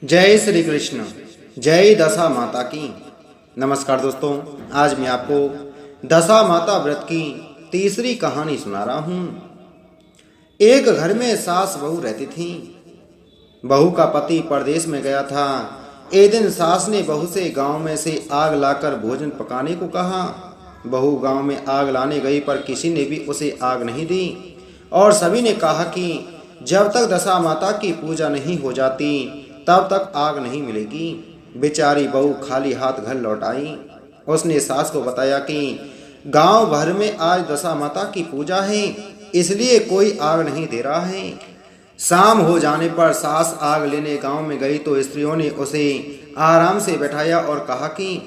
जय श्री कृष्ण। जय दशा माता की। नमस्कार दोस्तों, आज मैं आपको दशा माता व्रत की तीसरी कहानी सुना रहा हूँ। एक घर में सास बहू रहती थी। बहू का पति परदेश में गया था। एक दिन सास ने बहू से गांव में से आग लाकर भोजन पकाने को कहा। बहू गांव में आग लाने गई, पर किसी ने भी उसे आग नहीं दी और सभी ने कहा कि जब तक दशा माता की पूजा नहीं हो जाती तब तक आग नहीं मिलेगी। बेचारी बहू खाली हाथ घर लौट आई। उसने सास को बताया कि गांव भर में आज दशा माता की पूजा है, इसलिए कोई आग नहीं दे रहा है। शाम हो जाने पर सास आग लेने गांव में गई तो स्त्रियों ने उसे आराम से बैठाया और कहा कि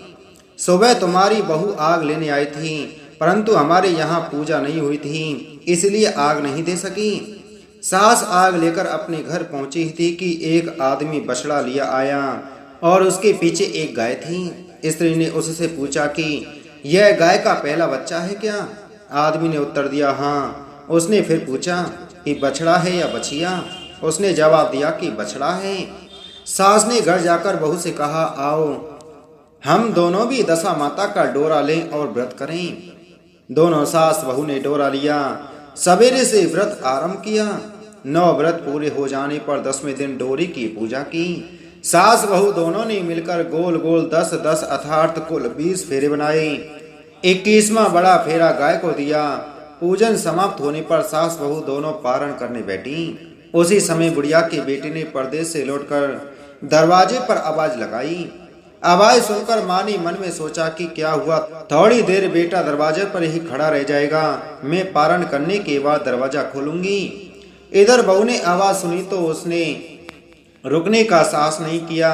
सुबह तुम्हारी बहू आग लेने आई थी, परंतु हमारे यहाँ पूजा नहीं हुई थी, इसलिए आग नहीं दे सकी। सास आग लेकर अपने घर पहुंची थी कि एक आदमी बछड़ा लिया आया और उसके पीछे एक गाय थी। स्त्री ने उससे पूछा कि यह गाय का पहला बच्चा है क्या? आदमी ने उत्तर दिया, हाँ। उसने फिर पूछा कि बछड़ा है या बछिया? उसने जवाब दिया कि बछड़ा है। सास ने घर जाकर बहू से कहा, आओ हम दोनों भी दशा माता का डोरा लें और व्रत करें। दोनों सास बहू ने डोरा लिया। सवेरे से व्रत आरंभ किया। 9 व्रत पूरे हो जाने पर 10वें दिन डोरी की पूजा की। सास बहू दोनों ने मिलकर गोल गोल 10-10 अर्थात कुल 20 फेरे बनाए। 21वां बड़ा फेरा गाय को दिया। पूजन समाप्त होने पर सास बहू दोनों पारण करने बैठी। उसी समय बुढ़िया के बेटे ने परदेश से लौटकर दरवाजे पर आवाज लगाई। आवाज सुनकर माँ ने मन में सोचा कि क्या हुआ, थोड़ी देर बेटा दरवाजे पर ही खड़ा रह जाएगा, मैं पारण करने के बाद दरवाजा खोलूंगी। इधर बहू ने आवाज सुनी तो उसने रुकने का साहस नहीं किया।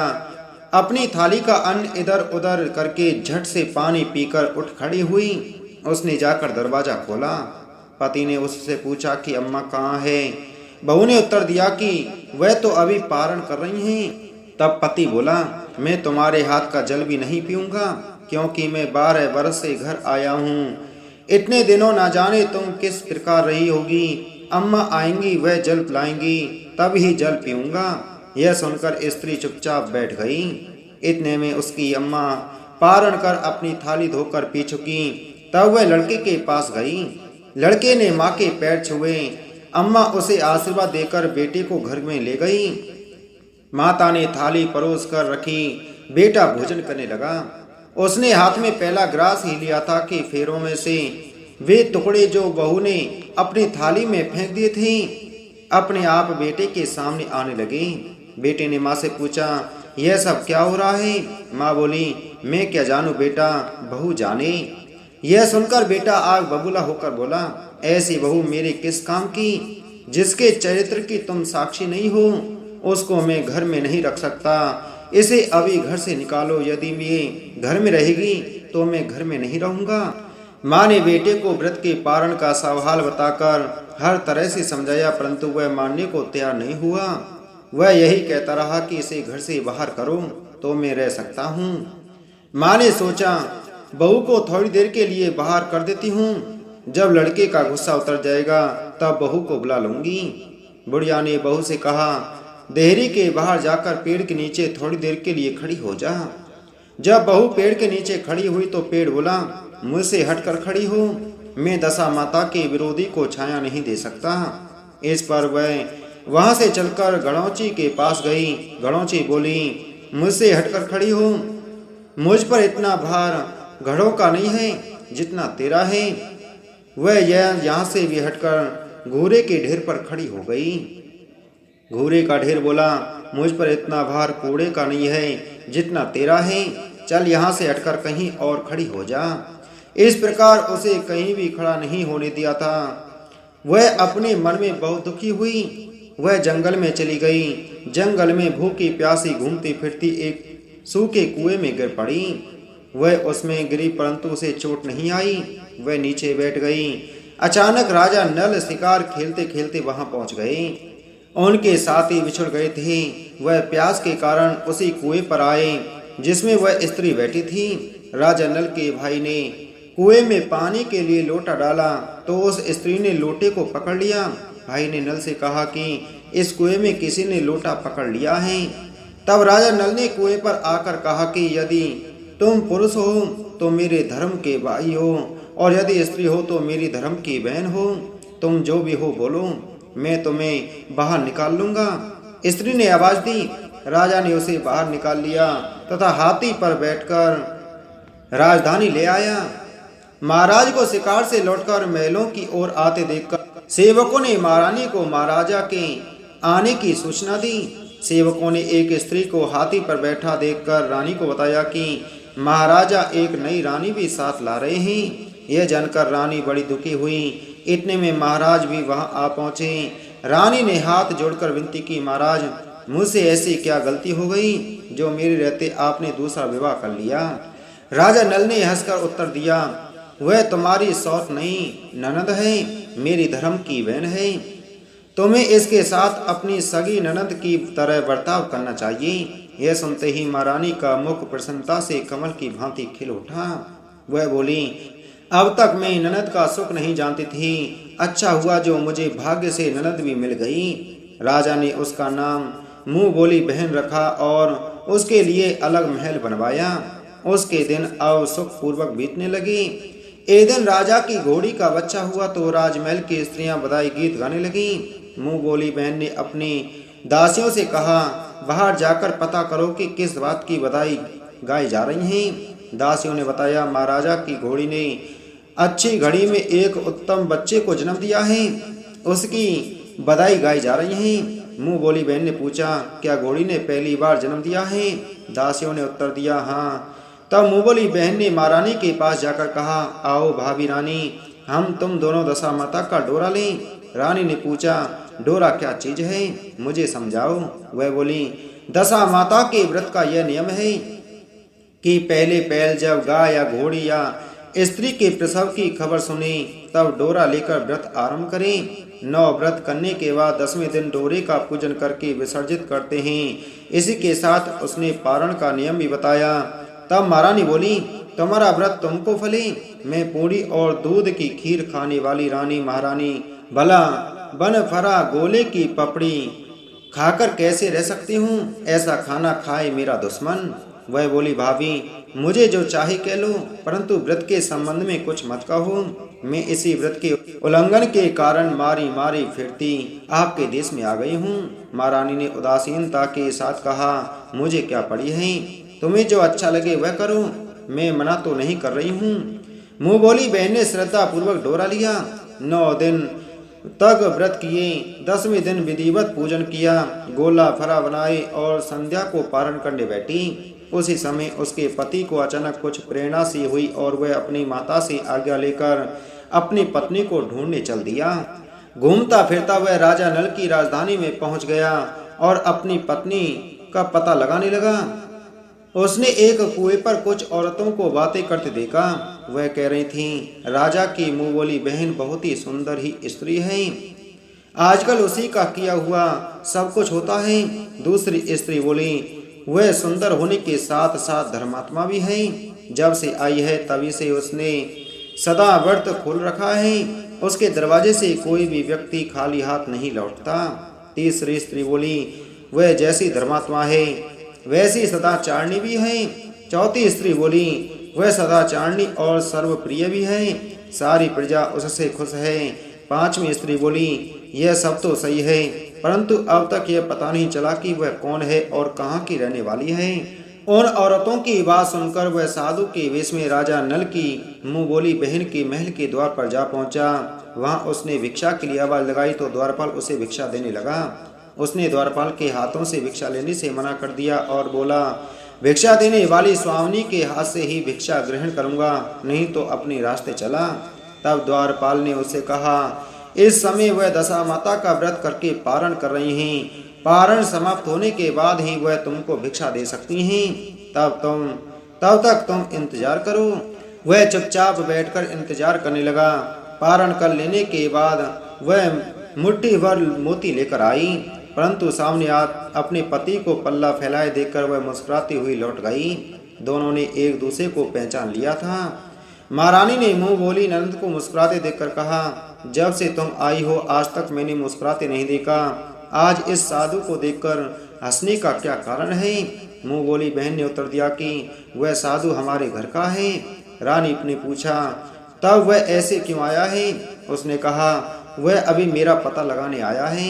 अपनी थाली का अन्न इधर उधर करके झट से पानी पीकर उठ खड़ी हुई। उसने जाकर दरवाजा खोला। पति ने उससे पूछा कि अम्मा कहाँ है? बहू ने उत्तर दिया कि वह तो अभी पारण कर रही हैं। तब पति बोला, मैं तुम्हारे हाथ का जल भी नहीं पीऊंगा, क्योंकि मैं 12 वर्ष से घर आया हूँ। इतने दिनों ना जाने तुम किस प्रकार रही होगी। अम्मा आएंगी, वह जल पिलाएंगी, तब ही जल पीऊंगा। यह सुनकर स्त्री चुपचाप बैठ गई। इतने में उसकी अम्मा पारण कर अपनी थाली धोकर पी चुकी। तब वह लड़के के पास गई। लड़के ने माँ के पैर छुए। अम्मा उसे आशीर्वाद देकर बेटे को घर में ले गई। माता ने थाली परोस कर रखी। बेटा भोजन करने लगा। उसने हाथ में पहला ग्रास ही लिया था कि फेरों में से वे टुकड़े जो बहू ने अपनी थाली में फेंक दिए थे अपने आप बेटे के सामने आने लगे। बेटे ने माँ से पूछा, यह सब क्या हो रहा है? माँ बोली, मैं क्या जानूं बेटा, बहू जाने। यह सुनकर बेटा आग बबूला होकर बोला, ऐसी बहू मेरे किस काम की? जिसके चरित्र की तुम साक्षी नहीं हो, उसको मैं घर में नहीं रख सकता। इसे अभी घर से निकालो, यदि ये घर में रहेगी तो मैं घर में नहीं रहूंगा। माँ ने बेटे को व्रत के पारण का सवाल बताकर हर तरह से समझाया, परंतु वह मानने को तैयार नहीं हुआ। वह यही कहता रहा कि इसे घर से बाहर करो तो मैं रह सकता हूँ। माँ ने सोचा, बहू को थोड़ी देर के लिए बाहर कर देती हूँ, जब लड़के का गुस्सा उतर जाएगा तब बहू को बुला लूंगी। बुढ़िया ने बहू से कहा, देहरी के बाहर जाकर पेड़ के नीचे थोड़ी देर के लिए खड़ी हो जा। जब बहू पेड़ के नीचे खड़ी हुई तो पेड़ बोला, मुझसे हटकर खड़ी हो, मैं दशा माता के विरोधी को छाया नहीं दे सकता। इस पर वह वहां से चलकर गणौची के पास गई। गणौची बोली, मुझसे हटकर खड़ी हो, मुझ पर इतना भार घड़ों का नहीं है जितना तेरा है। वह यहाँ से भी हटकर घूरे के ढेर पर खड़ी हो गई। घूरे का ढेर बोला, मुझ पर इतना भार कूड़े का नहीं है जितना तेरा है, चल यहाँ से हटकर कहीं और खड़ी हो जा। इस प्रकार उसे कहीं भी खड़ा नहीं होने दिया था। वह अपने मन में बहुत दुखी हुई। वह जंगल में चली गई। जंगल में भूखी प्यासी घूमती फिरती एक सूखे कुएं में गिर पड़ी। वह उसमें गिरी, परंतु उसे चोट नहीं आई। वह नीचे बैठ गई। अचानक राजा नल शिकार खेलते खेलते वहां पहुंच गए। उनके साथी बिछुड़ गए थे। वह प्यास के कारण उसी कुएं पर आए जिसमें वह स्त्री बैठी थी। राजा नल के भाई ने कुएं में पानी के लिए लोटा डाला तो उस स्त्री ने लोटे को पकड़ लिया। भाई ने नल से कहा कि इस कुएं में किसी ने लोटा पकड़ लिया है। तब राजा नल ने कुएं पर आकर कहा कि यदि तुम पुरुष हो तो मेरे धर्म के भाई हो, और यदि स्त्री हो तो मेरी धर्म की बहन हो। तुम जो भी हो बोलो, मैं तुम्हें बाहर निकाल लूंगा। स्त्री ने आवाज दी। राजा ने उसे बाहर निकाल लिया तथा हाथी पर बैठकर राजधानी ले आया। महाराज को शिकार से लौटकर महलों की ओर आते देखकर सेवकों ने महारानी को महाराजा के आने की सूचना दी। सेवकों ने एक स्त्री को हाथी पर बैठा देखकर रानी को बताया कि महाराजा एक नई रानी भी साथ ला रहे हैं। यह जानकर रानी बड़ी दुखी हुई। इतने में महाराज भी वहां आ पहुंचे। रानी ने हाथ जोड़कर विनती की, महाराज मुझसे ऐसी क्या गलती हो गई जो मेरे रहते आपने दूसरा विवाह कर लिया। राजा नल ने हंसकर उत्तर दिया, वह तुम्हारी सौत नहीं ननद है, मेरी धर्म की बहन है। तुम्हें इसके साथ अपनी सगी ननद की तरह बर्ताव करना चाहिए। यह सुनते ही महारानी का मुख प्रसन्नता से कमल की भांति खिल उठा। वह बोली, अब तक मैं ननद का सुख नहीं जानती थी। अच्छा हुआ जो मुझे भाग्य से ननद भी मिल गई। राजा ने उसका नाम मुंह बोली बहन रखा और उसके लिए अलग महल बनवाया। उसके दिन अब सुख पूर्वक बीतने लगी। एक दिन राजा की घोड़ी का बच्चा हुआ तो राजमहल की स्त्रियां बधाई गीत गाने लगी। मुंह बोली बहन ने अपनी दासियों से कहा, बाहर जाकर पता करो कि किस बात की बधाई गाई जा रही हैं। दासियों ने बताया, महाराजा की घोड़ी ने अच्छी घड़ी में एक उत्तम बच्चे को जन्म दिया है, उसकी बधाई गाई जा रही है। मुंह बोली बहन ने पूछा, क्या घोड़ी ने पहली बार जन्म दिया है? दासियों ने उत्तर दिया, हाँ। तब मुंह बोली बहन ने महारानी के पास जाकर कहा, आओ भाभी रानी, हम तुम दोनों दशा माता का डोरा लें। रानी ने पूछा, डोरा क्या चीज है, मुझे समझाओ। वह बोली, दशा माता के व्रत का यह नियम है कि पहले पहल जब गाय या घोड़ी या स्त्री के प्रसव की खबर सुने तब डोरा लेकर व्रत आरंभ करें। 9 व्रत करने के बाद 10वें दिन डोरे का पूजन करके विसर्जित करते हैं। इसी के साथ उसने पारण का नियम भी बताया। तब महारानी बोली, तुम्हारा व्रत तुमको फले। मैं पूरी और दूध की खीर खाने वाली रानी महारानी भला बन फरा गोले की पपड़ी खाकर कैसे रह सकती हूँ? ऐसा खाना खाए मेरा दुश्मन। वह बोली, भाभी मुझे जो चाहे कह लो, परंतु व्रत के संबंध में कुछ मत कहो। मैं इसी व्रत के उल्लंघन के कारण मारी मारी फिरती आपके देश में आ गई हूँ। महारानी ने उदासीनता के साथ कहा, मुझे क्या पड़ी है, तुम्हें जो अच्छा लगे वह करो, मैं मना तो नहीं कर रही हूँ। मुंह बोली बहन ने श्रद्धा पूर्वक डोरा लिया। 9 दिन तक व्रत किए। 10वें दिन विधिवत पूजन किया, गोला फरा बनाए और संध्या को पारण करने बैठी। उसी समय उसके पति को अचानक कुछ प्रेरणा सी हुई और वह अपनी माता से आज्ञा लेकर अपनी पत्नी को ढूंढने चल दिया। घूमता फिरता वह राजा नल की राजधानी में पहुंच गया और अपनी पत्नी का पता लगाने लगा। उसने एक कुएं पर कुछ औरतों को बातें करते देखा। वह कह रही थीं, राजा की मुंह बोली बहन बहुत ही सुंदर ही स्त्री है, आजकल उसी का किया हुआ सब कुछ होता है। दूसरी स्त्री बोली, वह सुंदर होने के साथ साथ धर्मात्मा भी है, जब से आई है तभी से उसने सदा व्रत खोल रखा है, उसके दरवाजे से कोई भी व्यक्ति खाली हाथ नहीं लौटता। तीसरी स्त्री बोली, वह जैसी धर्मात्मा है वैसी सदाचारणी भी है। चौथी स्त्री बोली, वह सदाचारणी और सर्वप्रिय भी है, सारी प्रजा उससे खुश है। पांचवी स्त्री बोली, यह सब तो सही है, परंतु अब तक यह पता नहीं चला कि वह कौन है और कहाँ की रहने वाली है। उन औरतों की बात सुनकर वह साधु के वेश में राजा नल की मुंह बोली बहन के महल के द्वार पर जा पहुंचा। वहां उसने भिक्षा के लिए आवाज लगाई तो द्वारपाल उसे भिक्षा देने लगा। उसने द्वारपाल के हाथों से भिक्षा लेने से मना कर दिया और बोला, भिक्षा देने वाली स्वामिनी के हाथ से ही भिक्षा ग्रहण करूंगा, नहीं तो अपने रास्ते चला। तब द्वारपाल ने उससे कहा, इस समय वह दशा माता का व्रत करके पारण कर रही हैं, पारण समाप्त होने के बाद ही वह तुमको भिक्षा दे सकती हैं, तब तक तुम इंतजार करो। वह चुपचाप बैठकर इंतजार करने लगा। पारण कर लेने के बाद वह मुट्ठी भर मोती लेकर आई, परंतु सामने अपने पति को पल्ला फैलाए देखकर वह मुस्कुराती हुई लौट गई। दोनों ने एक दूसरे को पहचान लिया था। महारानी ने मुंह बोली नंद को मुस्कुराते देखकर कहा, जब से तुम आई हो आज तक मैंने मुस्कुराते नहीं देखा। आज इस साधु को देखकर हंसने का क्या कारण है? मुंह बोली बहन ने उत्तर दिया कि वह साधु हमारे घर का है। रानी ने पूछा, तब वह ऐसे क्यों आया है? उसने कहा, वह अभी मेरा पता लगाने आया है।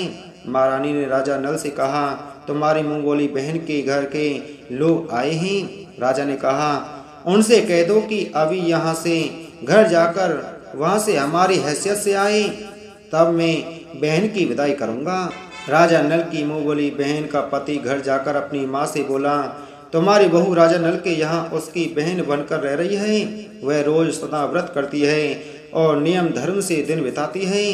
महारानी ने राजा नल से कहा, तुम्हारी मुंह बोली बहन के घर के लोग आए हैं। राजा ने कहा, उनसे कह दो कि अभी यहाँ से घर जाकर वहाँ से हमारी हैसियत से आए, तब मैं बहन की विदाई करूँगा। राजा नल की मुंह बोली बहन का पति घर जाकर अपनी माँ से बोला, तुम्हारी बहू राजा नल के यहाँ उसकी बहन बनकर रह रही है। वह रोज सदा व्रत करती है और नियम धर्म से दिन बिताती है।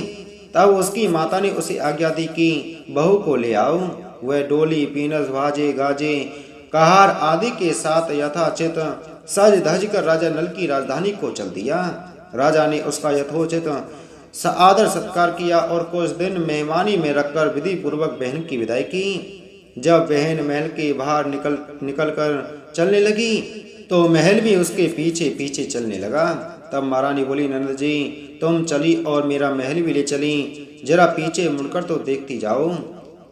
तब उसकी माता ने उसे आज्ञा दी कि बहू को ले आओ। वह डोली, पीनस, भाजे, गाजे, कहार आदि के साथ यथाचित सज धज कर राजा नल की राजधानी को चल दिया। राजा ने उसका यथोचित आदर सत्कार किया और कुछ दिन मेहमानी में रखकर विधि पूर्वक बहन की विदाई की। जब बहन महल के बाहर निकल कर चलने लगी तो महल भी उसके पीछे पीछे चलने लगा। तब महारानी बोली, नंद जी तुम चली और मेरा महल भी ले चली, जरा पीछे मुड़कर तो देखती जाओ।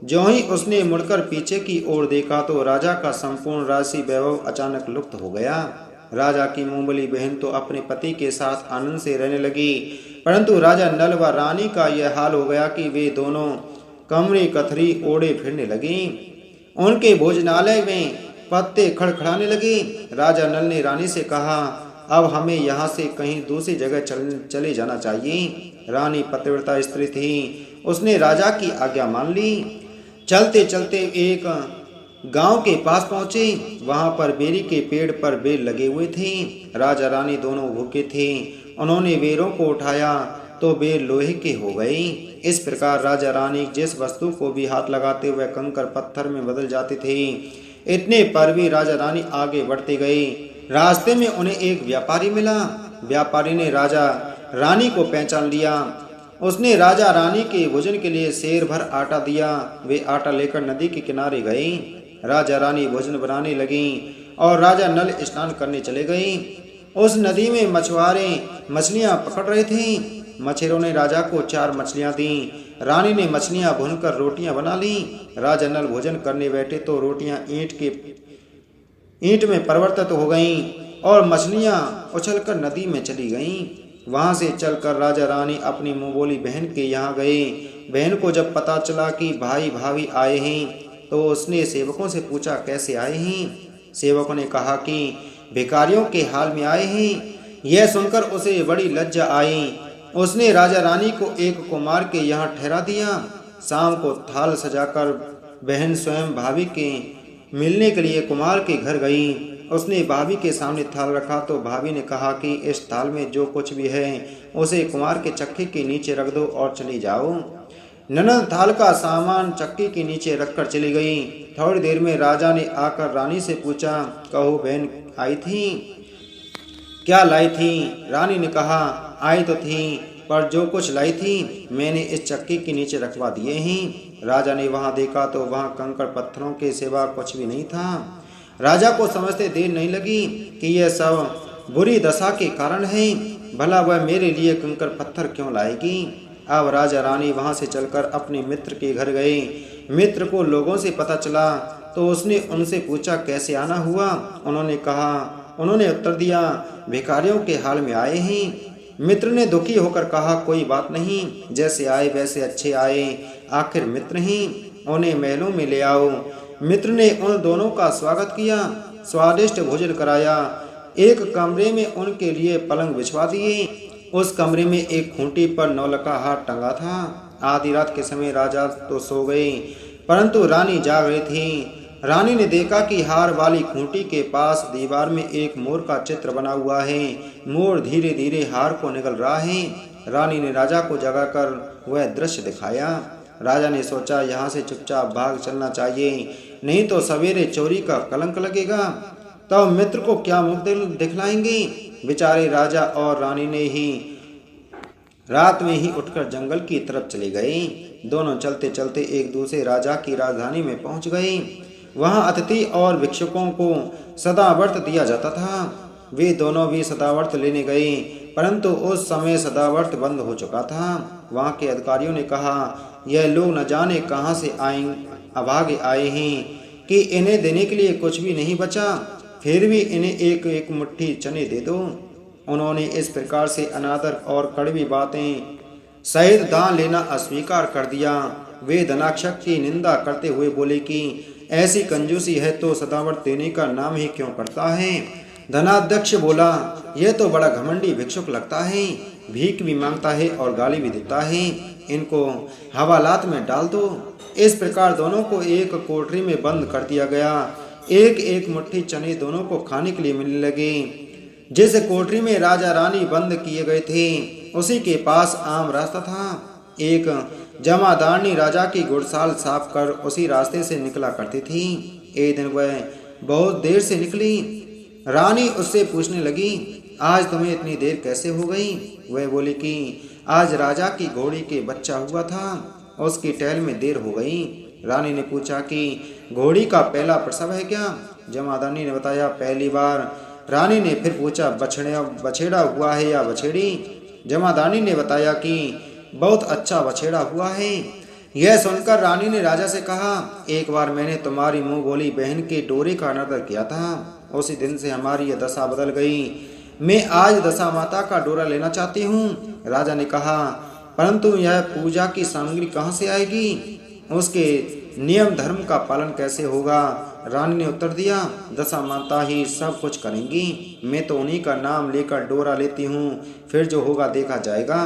जो ही उसने मुड़कर पीछे की ओर देखा तो राजा का संपूर्ण राशि वैभव अचानक लुप्त हो गया। राजा की मुंबली बहन तो अपने पति के साथ आनंद से रहने लगी, परंतु राजा नल व रानी का यह हाल हो गया कि वे दोनों कमरे कथरी ओढ़े फिरने लगी। उनके भोजनालय में पत्ते खड़खड़ाने लगे। राजा नल ने रानी से कहा, अब हमें यहाँ से कहीं दूसरी जगह चले जाना चाहिए। रानी पतिव्रता स्त्री थी, उसने राजा की आज्ञा मान ली। चलते चलते एक गांव के पास पहुंचे। वहां पर बेरी के पेड़ पर बेर लगे हुए थे। राजा रानी दोनों भूखे थे। उन्होंने बेरों को उठाया तो बेर लोहे के हो गई। इस प्रकार राजा रानी जिस वस्तु को भी हाथ लगाते हुए कंकर पत्थर में बदल जाते थे। इतने पर भी राजा रानी आगे बढ़ते गए। रास्ते में उन्हें एक व्यापारी मिला। व्यापारी ने राजा रानी को पहचान लिया। उसने राजा रानी के भोजन के लिए शेर भर आटा दिया। वे आटा लेकर नदी के किनारे गए। राजा रानी भोजन बनाने लगी और राजा नल स्नान करने चले गए। उस नदी में मछुआरे मछलियां पकड़ रहे थे। मछेरों ने राजा को 4 मछलियां दी। रानी ने मछलियां भूनकर रोटियां बना ली। राजा नल भोजन करने बैठे तो रोटियां ईंट में परिवर्तित हो गईं और मछलियां उछलकर नदी में चली गईं। वहां से चलकर राजा रानी अपनी मुंहबोली बहन के यहाँ गए। बहन को जब पता चला कि भाई भाभी आए हैं तो उसने सेवकों से पूछा, कैसे आए हैं? सेवकों ने कहा कि भिखारियों के हाल में आए हैं। यह सुनकर उसे बड़ी लज्जा आई। उसने राजा रानी को एक कुमार के यहाँ ठहरा दिया। शाम को थाल सजाकर बहन स्वयं भाभी के मिलने के लिए कुमार के घर गई। उसने भाभी के सामने थाल रखा तो भाभी ने कहा कि इस थाल में जो कुछ भी है उसे कुमार के चक्की के नीचे रख दो और चली जाओ। ननद थाल का सामान चक्की के नीचे रखकर चली गई। थोड़ी देर में राजा ने आकर रानी से पूछा, कहो बहन आई थी, क्या लाई थी? रानी ने कहा, आई तो थी, पर जो कुछ लाई थी मैंने इस चक्की के नीचे रखवा दिए हैं। राजा ने वहां देखा तो वहां कंकड़ पत्थरों के सिवा कुछ भी नहीं था। राजा को समझते देर नहीं लगी कि यह सब बुरी दशा के कारण है। भला वह मेरे लिए कंकड़ पत्थर क्यों लाएगी? अब राजा रानी वहां से चलकर अपने मित्र के घर गए। मित्र को लोगों से पता चला तो उसने उनसे पूछा, कैसे आना हुआ? उन्होंने उत्तर दिया, भिखारियों के हाल में आए हैं। मित्र ने दुखी होकर कहा, कोई बात नहीं, जैसे आए वैसे अच्छे आए, आखिर मित्र ही, उन्हें महलों में ले आओ। मित्र ने उन दोनों का स्वागत किया, स्वादिष्ट भोजन कराया। एक कमरे में उनके लिए पलंग बिछवा दिए। उस कमरे में एक खूंटी पर नौलखा हार टंगा था। आधी रात के समय राजा तो सो गए, परंतु रानी जाग रही थी। रानी ने देखा कि हार वाली खूंटी के पास दीवार में एक मोर का चित्र बना हुआ है। मोर धीरे धीरे हार को निगल रहा है। रानी ने राजा को जगाकर वह दृश्य दिखाया। राजा ने सोचा, यहाँ से चुपचाप भाग चलना चाहिए, नहीं तो सवेरे चोरी का कलंक लगेगा। तब मित्र को क्या मुख दिखलाएंगे? बेचारे राजा और रानी ने ही रात में ही उठकर जंगल की तरफ चले गए। दोनों चलते चलते एक दूसरे राजा की राजधानी में पहुंच गए। वहां अतिथि और भिक्षुकों को सदाव्रत दिया जाता था। वे दोनों भी सदाव्रत लेने गए, परंतु उस समय सदावर्त बंद हो चुका था। वहाँ के अधिकारियों ने कहा, यह लोग न जाने कहाँ से अभागे आए हैं कि इन्हें देने के लिए कुछ भी नहीं बचा, फिर भी इन्हें एक एक मुट्ठी चने दे दो। उन्होंने इस प्रकार से अनादर और कड़वी बातें सहित दान लेना अस्वीकार कर दिया। वे धनाक्षक की निंदा करते हुए बोले कि ऐसी कंजूसी है तो सदावर्त देने का नाम ही क्यों करता है। धनाध्यक्ष बोला, यह तो बड़ा घमंडी भिक्षुक लगता है, भीख भी मांगता है और गाली भी देता है, इनको हवालात में डाल दो। इस प्रकार दोनों को एक कोठरी में बंद कर दिया गया। एक एक मुट्ठी चने दोनों को खाने के लिए मिलने लगे। जिस कोठरी में राजा रानी बंद किए गए थे उसी के पास आम रास्ता था। एक जमादारनी राजा की घुड़साल साफ कर उसी रास्ते से निकला करती थी। एक दिन वह बहुत देर से निकली। रानी उससे पूछने लगी, आज तुम्हें इतनी देर कैसे हो गई। वह बोली कि आज राजा की घोड़ी के बच्चा हुआ था, उसकी टहल में देर हो गई। रानी ने पूछा कि घोड़ी का पहला प्रसव है क्या। जमादारनी ने बताया, पहली बार। रानी ने फिर पूछा, बछेड़ा हुआ है या बछेड़ी। जमादारनी ने बताया कि बहुत अच्छा बछेड़ा हुआ है। यह सुनकर रानी ने राजा से कहा, एक बार मैंने तुम्हारी मुंह बोली बहन के डोरे का नर्तन किया था, उसी दिन से हमारी यह दशा बदल गई। मैं आज दशा माता का डोरा लेना चाहती हूँ। राजा ने कहा, परंतु यह पूजा की सामग्री कहाँ से आएगी, उसके नियम धर्म का पालन कैसे होगा। रानी ने उत्तर दिया, दशा माता ही सब कुछ करेंगी, मैं तो उन्हीं का नाम लेकर डोरा लेती हूँ, फिर जो होगा देखा जाएगा।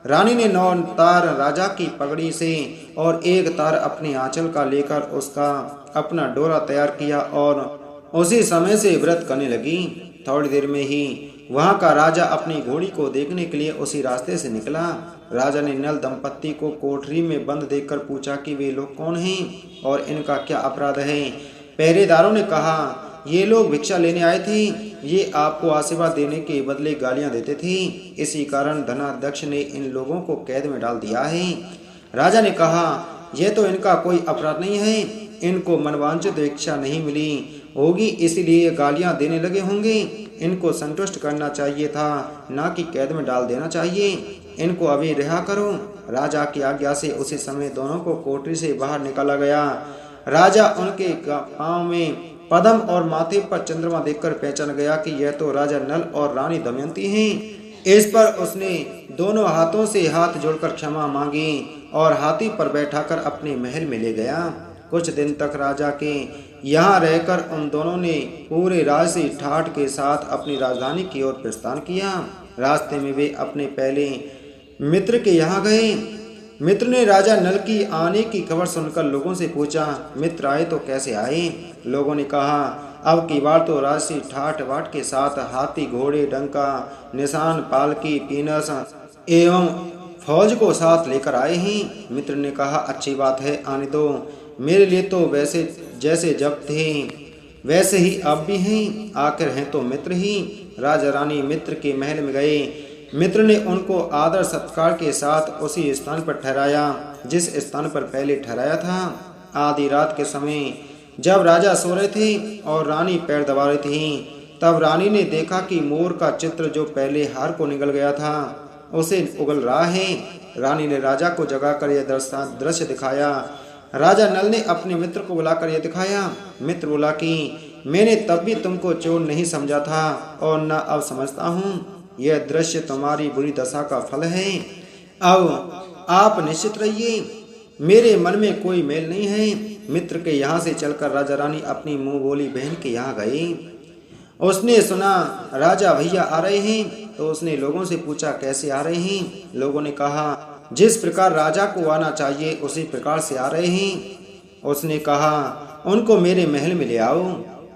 रानी ने 9 तार राजा की पगड़ी से और 1 तार अपने आंचल का लेकर उसका अपना डोरा तैयार किया और उसी समय से व्रत करने लगी। थोड़ी देर में ही वहाँ का राजा अपनी घोड़ी को देखने के लिए उसी रास्ते से निकला। राजा ने नल दंपत्ति को कोठरी में बंद देखकर पूछा कि वे लोग कौन हैं और इनका क्या अपराध है। पहरेदारों ने कहा, ये लोग भिक्षा लेने आए थे, ये आपको आशीर्वाद देने के बदले गालियां देते थे, इसी कारण धनाध्यक्ष ने इन लोगों को कैद में डाल दिया है। राजा ने कहा, यह तो इनका कोई अपराध नहीं है, इनको मनवांछित भिक्षा नहीं मिली होगी इसलिए गालियां देने लगे होंगे। इनको संतुष्ट करना चाहिए था, ना कि कैद में डाल देना चाहिए। इनको अभी रिहा करो। राजा की आज्ञा से उसी समय दोनों को कोठरी से बाहर निकाला गया। राजा उनके पांव में पद्म और माथे पर चंद्रमा देखकर पहचान गया कि यह तो राजा नल और रानी दमयंती हैं। इस पर उसने दोनों हाथों से हाथ जोड़कर क्षमा मांगी और हाथी पर बैठाकर अपने महल में ले गया। कुछ दिन तक राजा के यहाँ रहकर उन दोनों ने पूरे राजसी ठाठ के साथ अपनी राजधानी की ओर प्रस्थान किया। रास्ते में वे अपने पहले मित्र के यहाँ गए। मित्र ने राजा नल की आने की खबर सुनकर लोगों से पूछा, मित्र आए तो कैसे आए। लोगों ने कहा, अब की बार तो राजसी ठाठ बाट के साथ हाथी घोड़े डंका निशान पालकी पीनस एवं फौज को साथ लेकर आए हैं। मित्र ने कहा, अच्छी बात है, आने दो। मेरे लिए तो वैसे जैसे जब थे वैसे ही अब भी हैं, आखिर हैं तो मित्र ही। राजा रानी मित्र के महल में गए। मित्र ने उनको आदर सत्कार के साथ उसी स्थान पर ठहराया जिस स्थान पर पहले ठहराया था। आधी रात के समय जब राजा सो रहे थे और रानी पैर दबा रही थी, तब रानी ने देखा कि मोर का चित्र जो पहले हार को निगल गया था उसे उगल रहा है। रानी ने राजा को जगाकर यह दृश्य दिखाया। राजा नल ने अपने मित्र को बुलाकर यह दिखाया। मित्र बोला कि मैंने तब भी तुमको चोर नहीं समझा था और न अब समझता हूँ। यह दृश्य तुम्हारी बुरी दशा का फल है। अब आप निश्चित रहिए, मेरे मन में कोई मेल नहीं है। मित्र के यहाँ से चलकर राजा रानी अपनी मुंह बोली बहन के यहाँ गई। उसने सुना राजा भैया आ रहे हैं तो उसने लोगों से पूछा, कैसे आ रहे हैं। लोगों ने कहा, जिस प्रकार राजा को आना चाहिए उसी प्रकार से आ रहे हैं। उसने कहा, उनको मेरे महल में ले आओ।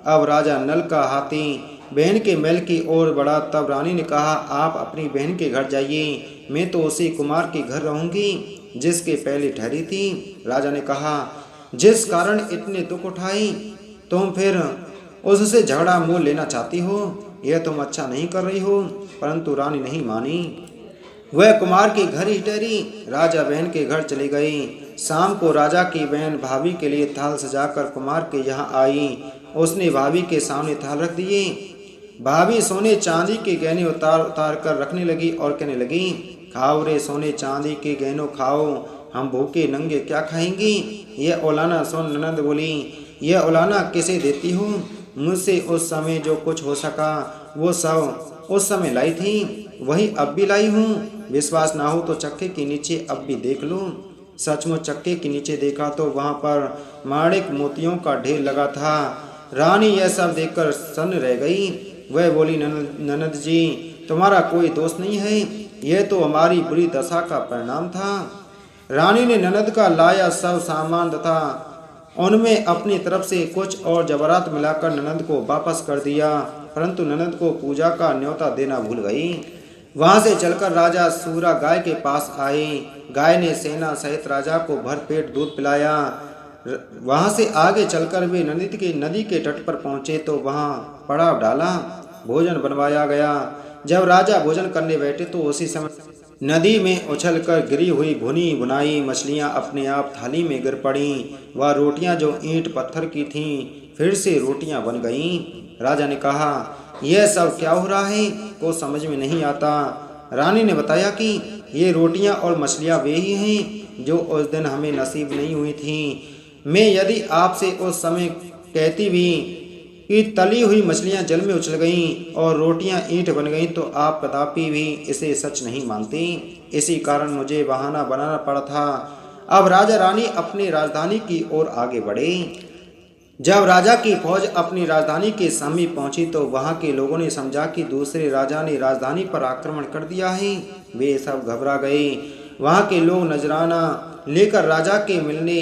अब राजा नल का हाथी बहन के महल की ओर बढ़ा। तब रानी ने कहा, आप अपनी बहन के घर जाइए, मैं तो उसी कुमार के घर रहूंगी जिसके पहले ठहरी थी। राजा ने कहा, जिस कारण इतने दुख उठाई तुम फिर उससे झगड़ा मोल लेना चाहती हो, यह तुम अच्छा नहीं कर रही हो। परंतु रानी नहीं मानी, वह कुमार के घर ही ठहरी। राजा बहन के घर चली गई। शाम को राजा की बहन भाभी के लिए थाल सजाकर कुमार के यहाँ आई। उसने भाभी के सामने थाल रख दिए। भाभी सोने चांदी के गहने उतार उतार कर रखने लगी और कहने लगी, खाओ रे सोने चांदी के गहनों खाओ, हम भूखे नंगे क्या खाएंगे। यह औलाना सुन ननद बोली, यह औलाना किसे देती हो, मुझसे उस समय जो कुछ हो सका वो सब उस समय लाई थी, वही अब भी लाई हूँ। विश्वास ना हो तो चक्के के नीचे अब भी देख लो। सचमुच चक्के के नीचे देखा तो वहाँ पर माणिक मोतियों का ढेर लगा था। रानी यह सब देखकर सन्न रह गई। वह बोली, ननद जी तुम्हारा कोई दोष नहीं है, यह तो हमारी बुरी दशा का परिणाम था। रानी ने ननद का लाया सब सामान तथा उनमें अपनी तरफ से कुछ और जवाहरात मिलाकर ननद को वापस कर दिया, परंतु ननद को पूजा का न्योता देना भूल गई। वहां से चलकर राजा सूरा गाय के पास आए। गाय ने सेना सहित राजा को भरपेट दूध पिलाया। वहां से आगे चलकर वे नदी के तट पर पहुंचे तो वहां पड़ाव डाला। भोजन बनवाया गया। जब राजा भोजन करने बैठे तो उसी समय नदी में उछलकर गिरी हुई भुनी भुनाई मछलियां अपने आप थाली में गिर पड़ीं। वह रोटियां जो ईंट पत्थर की थीं फिर से रोटियां बन गईं। राजा ने कहा, यह सब क्या हो रहा है, को समझ में नहीं आता। रानी ने बताया कि ये रोटियां और मछलियां वे ही हैं जो उस दिन हमें नसीब नहीं हुई थीं। मैं यदि आपसे उस समय कहती भी कि तली हुई मछलियां जल में उछल गईं और रोटियां ईंट बन गईं तो आप कदापि भी इसे सच नहीं मानती। इसी कारण मुझे बहाना बनाना पड़ा था। अब राजा रानी अपनी राजधानी की ओर आगे बढ़े। जब राजा की फौज अपनी राजधानी के समीप पहुंची तो वहां के लोगों ने समझा कि दूसरे राजा ने राजधानी पर आक्रमण कर दिया है। वे सब घबरा गए। वहां के लोग नजराना लेकर राजा के मिलने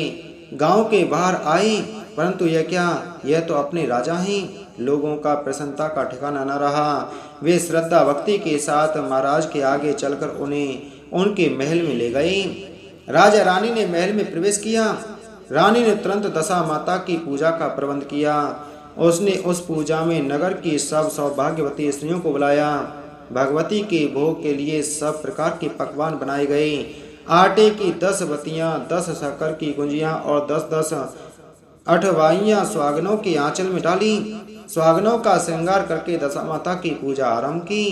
गांव के बाहर आए, परंतु यह क्या, यह तो अपने राजा हैं। लोगों का प्रसन्नता का ठिकाना न रहा। वे श्रद्धा भक्ति के साथ महाराज के आगे चलकर उन्हें उनके महल में ले गए। राजा रानी ने महल में प्रवेश किया। रानी ने तुरंत दशा माता की पूजा का प्रबंध किया। उसने उस पूजा में नगर की सब सौभाग्यवती स्त्रियों को बुलाया। भगवती के भोग के लिए सब प्रकार के पकवान बनाए गए। आटे की 10 बतियां, 10 शक्कर की गुंजियां और 10-10 अठवाइयां स्वागनों के आंचल में डाली। स्वागनों का श्रृंगार करके दशा माता की पूजा आरंभ की।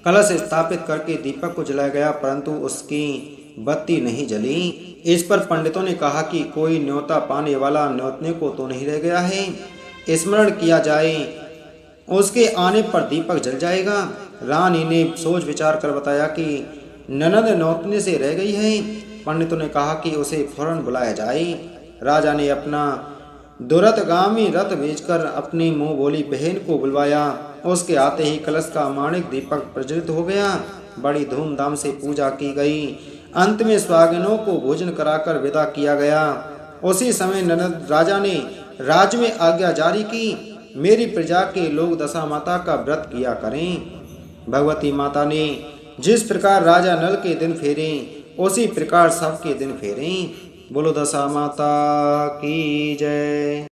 कलश स्थापित करके दीपक को जलाया गया, परंतु उसकी बत्ती नहीं जली। इस पर पंडितों ने कहा कि कोई न्योता पाने वाला न्योतने को तो नहीं रह गया है, स्मरण किया जाए, उसके आने पर दीपक जल जाएगा। रानी ने सोच विचार कर बताया कि ननद न्योतने से रह गई है। पंडितों ने कहा कि उसे फौरन बुलाया जाए। राजा ने अपना दुरतगामी रथ भेजकर अपनी मुंह बोली बहन को बुलवाया। उसके आते ही कलश का माणिक दीपक प्रज्वलित हो गया। बड़ी धूमधाम से पूजा की गई। अंत में स्वागनों को भोजन कराकर विदा किया गया। उसी समय ननद राजा ने राज्य में आज्ञा जारी की, मेरी प्रजा के लोग दशा माता का व्रत किया करें। भगवती माता ने जिस प्रकार राजा नल के दिन फेरे उसी प्रकार सबके दिन फेरें। बोलो दशा माता की जय।